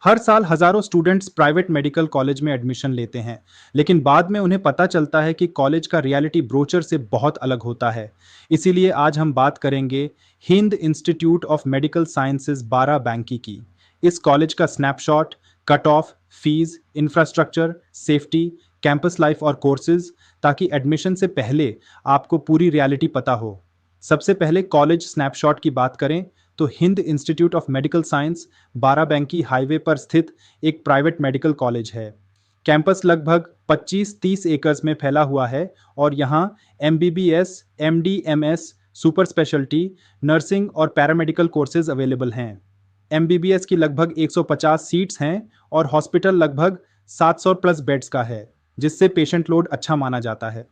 हर साल हजारों students private medical college में एडमिशन लेते हैं, लेकिन बाद में उन्हें पता चलता है कि कॉलेज का रियलिटी ब्रोचर से बहुत अलग होता है। इसीलिए आज हम बात करेंगे Hind institute of medical sciences Barabanki की। इस कॉलेज का snapshot, cut off, fees, infrastructure, safety, campus life और कोर्सेज, ताकि एडमिशन से पहले आपको पूरी रियलिटी पता हो। सबसे पहले कॉलेज स्नैपशॉट की बात करें तो Hind institute of medical science Barabanki highway पर स्थित एक प्राइवेट मेडिकल कॉलेज है। कैंपस लगभग 25-30 एकर्स में फैला हुआ है और यहाँ MBBS, MD, MS, super speciality, nursing और पैरामेडिकल कोर्सेज अवेलेबल हैं। एमबीबीएस की लगभग 150 सीट्स हैं और हॉस्पिटल लगभग 700 प्लस बेड्स का है, जिससे पेशेंट लोड अच्छा माना जाता है।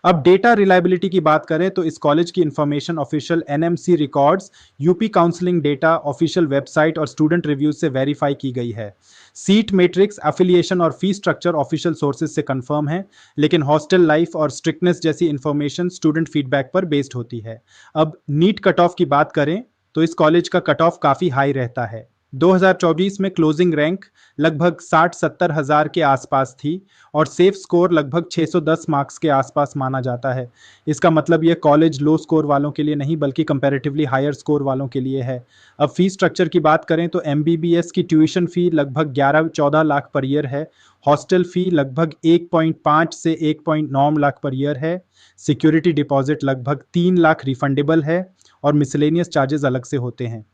अब डेटा रिलायबिलिटी की बात करें तो इस कॉलेज की information official NMC records, UP counselling data, official website और स्टूडेंट रिव्यूज से वेरीफाई की गई है। सीट मैट्रिक्स, एफिलिएशन और फी स्ट्रक्चर ऑफिशियल सोर्सेज से कंफर्म है, लेकिन हॉस्टल लाइफ और स्ट्रिक्टनेस जैसी इंफॉर्मेशन स्टूडेंट फीडबैक पर बेस्ड होती है। अब नीट कट ऑफ की बात करें तो इस कॉलेज का कट ऑफ काफ़ी हाई रहता है। 2024 में क्लोजिंग रैंक लगभग 60-70 हज़ार के आसपास थी और सेफ स्कोर लगभग 610 मार्क्स के आसपास माना जाता है। इसका मतलब यह कॉलेज लो स्कोर वालों के लिए नहीं बल्कि कंपैरेटिवली हायर स्कोर वालों के लिए है। अब फी स्ट्रक्चर की बात करें तो एमबीबीएस की ट्यूशन फी लगभग 11-14 लाख पर ईयर है। हॉस्टल फी लगभग 1.5 से 1.9 लाख पर ईयर है। सिक्योरिटी डिपॉजिट लगभग 3 लाख रिफंडेबल है और मिसलेनियस चार्जेस अलग से होते हैं।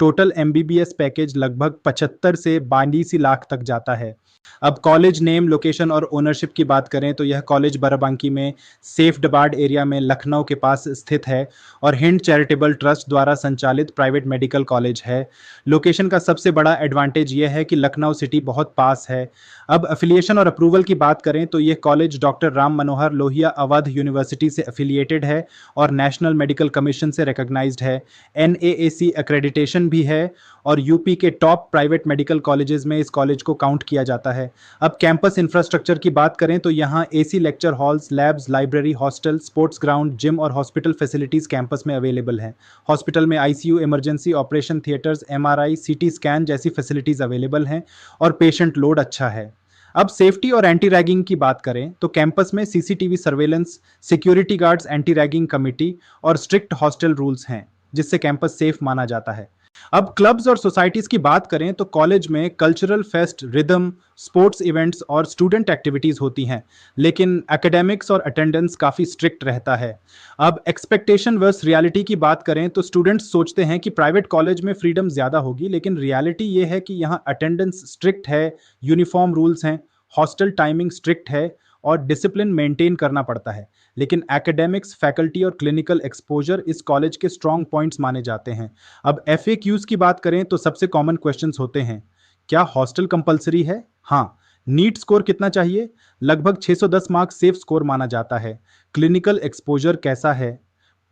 टोटल एमबीबीएस पैकेज लगभग 75 से 82 लाख तक जाता है। अब कॉलेज नेम, लोकेशन और ओनरशिप की बात करें तो यह कॉलेज बाराबंकी में सेफ डबार्ड एरिया में लखनऊ के पास स्थित है और हिंद चैरिटेबल ट्रस्ट द्वारा संचालित प्राइवेट मेडिकल कॉलेज है। लोकेशन का सबसे बड़ा एडवांटेज यह है कि लखनऊ सिटी बहुत पास है। अब एफिलिएशन और अप्रूवल की बात करें तो यह college doctor Ram Manohar Lohia Awadh university से एफिलिएटेड है और नेशनल मेडिकल कमीशन से रिकॉग्नाइज्ड है। एनएएसी एक्रेडिटेशन भी है और यूपी के टॉप प्राइवेट मेडिकल कॉलेजेस में इस कॉलेज को काउंट किया जाता है। अब कैंपस इंफ्रास्ट्रक्चर की बात करें तो यहाँ AC lecture halls, labs, library, hostel, sports ground, gym और हॉस्पिटल फैसिलिटीज कैंपस में अवेलेबल हैं। हॉस्पिटल में ICU, emergency, operation theatres, MRI, CT scan जैसी फैसिलिटीज अवेलेबल हैं और पेशेंट लोड अच्छा है। अब सेफ्टी और एंटी रैगिंग की बात करें तो कैंपस में CCTV surveillance, security guards, anti ragging committee और स्ट्रिक्ट हॉस्टल रूल्स हैं, जिससे कैंपस सेफ माना जाता है। अब क्लब्स और सोसाइटीज की बात करें तो कॉलेज में cultural fest, rhythm, sports events और स्टूडेंट एक्टिविटीज होती हैं, लेकिन एकेडमिक्स और अटेंडेंस काफ़ी स्ट्रिक्ट रहता है। अब एक्सपेक्टेशन वर्स रियलिटी की बात करें तो स्टूडेंट्स सोचते हैं कि प्राइवेट कॉलेज में फ्रीडम ज़्यादा होगी, लेकिन रियलिटी ये है कि यहाँ अटेंडेंस स्ट्रिक्ट है, यूनिफॉर्म रूल्स हैं, हॉस्टल टाइमिंग स्ट्रिक्ट है और डिसिप्लिन मेंटेन करना पड़ता है। लेकिन एकेडमिक्स, फैकल्टी और क्लिनिकल एक्सपोजर इस कॉलेज के स्ट्रॉन्ग पॉइंट्स माने जाते हैं। अब एफएक्यूज की बात करें तो सबसे कॉमन क्वेश्चंस होते हैं, क्या हॉस्टल कंपलसरी है? हाँ। नीट स्कोर कितना चाहिए? लगभग 610 मार्क्स सेफ स्कोर माना जाता है। क्लिनिकल एक्सपोजर कैसा है?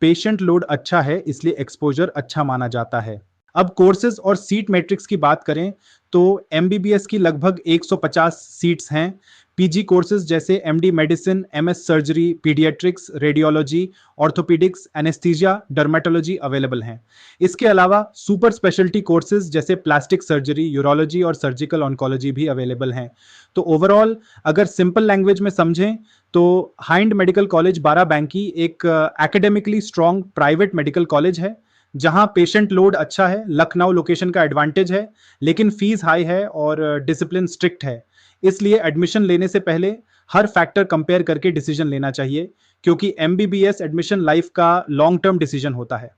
पेशेंट लोड अच्छा है, इसलिए एक्सपोजर अच्छा माना जाता है। अब कोर्सेज और सीट मैट्रिक्स की बात करें तो एमबीबीएस की लगभग 150 सीट्स हैं। पीजी कोर्सेज जैसे MD medicine, MS surgery, paediatrics, radiology, orthopaedics, anaesthesia, dermatology available हैं। इसके अलावा सुपर स्पेशलिटी कोर्सेज जैसे प्लास्टिक सर्जरी, यूरोलॉजी और सर्जिकल ऑन्कोलॉजी भी अवेलेबल हैं। तो ओवरऑल अगर सिंपल लैंग्वेज में समझें तो हाइंड मेडिकल कॉलेज बाराबंकी एक academically strong private medical college है, जहां पेशेंट लोड अच्छा है, लखनऊ लोकेशन का एडवांटेज है, लेकिन फीस हाई है और डिसिप्लिन स्ट्रिक्ट है। इसलिए एडमिशन लेने से पहले हर फैक्टर कंपेयर करके डिसीजन लेना चाहिए, क्योंकि एमबीबीएस एडमिशन लाइफ का लॉन्ग टर्म डिसीजन होता है।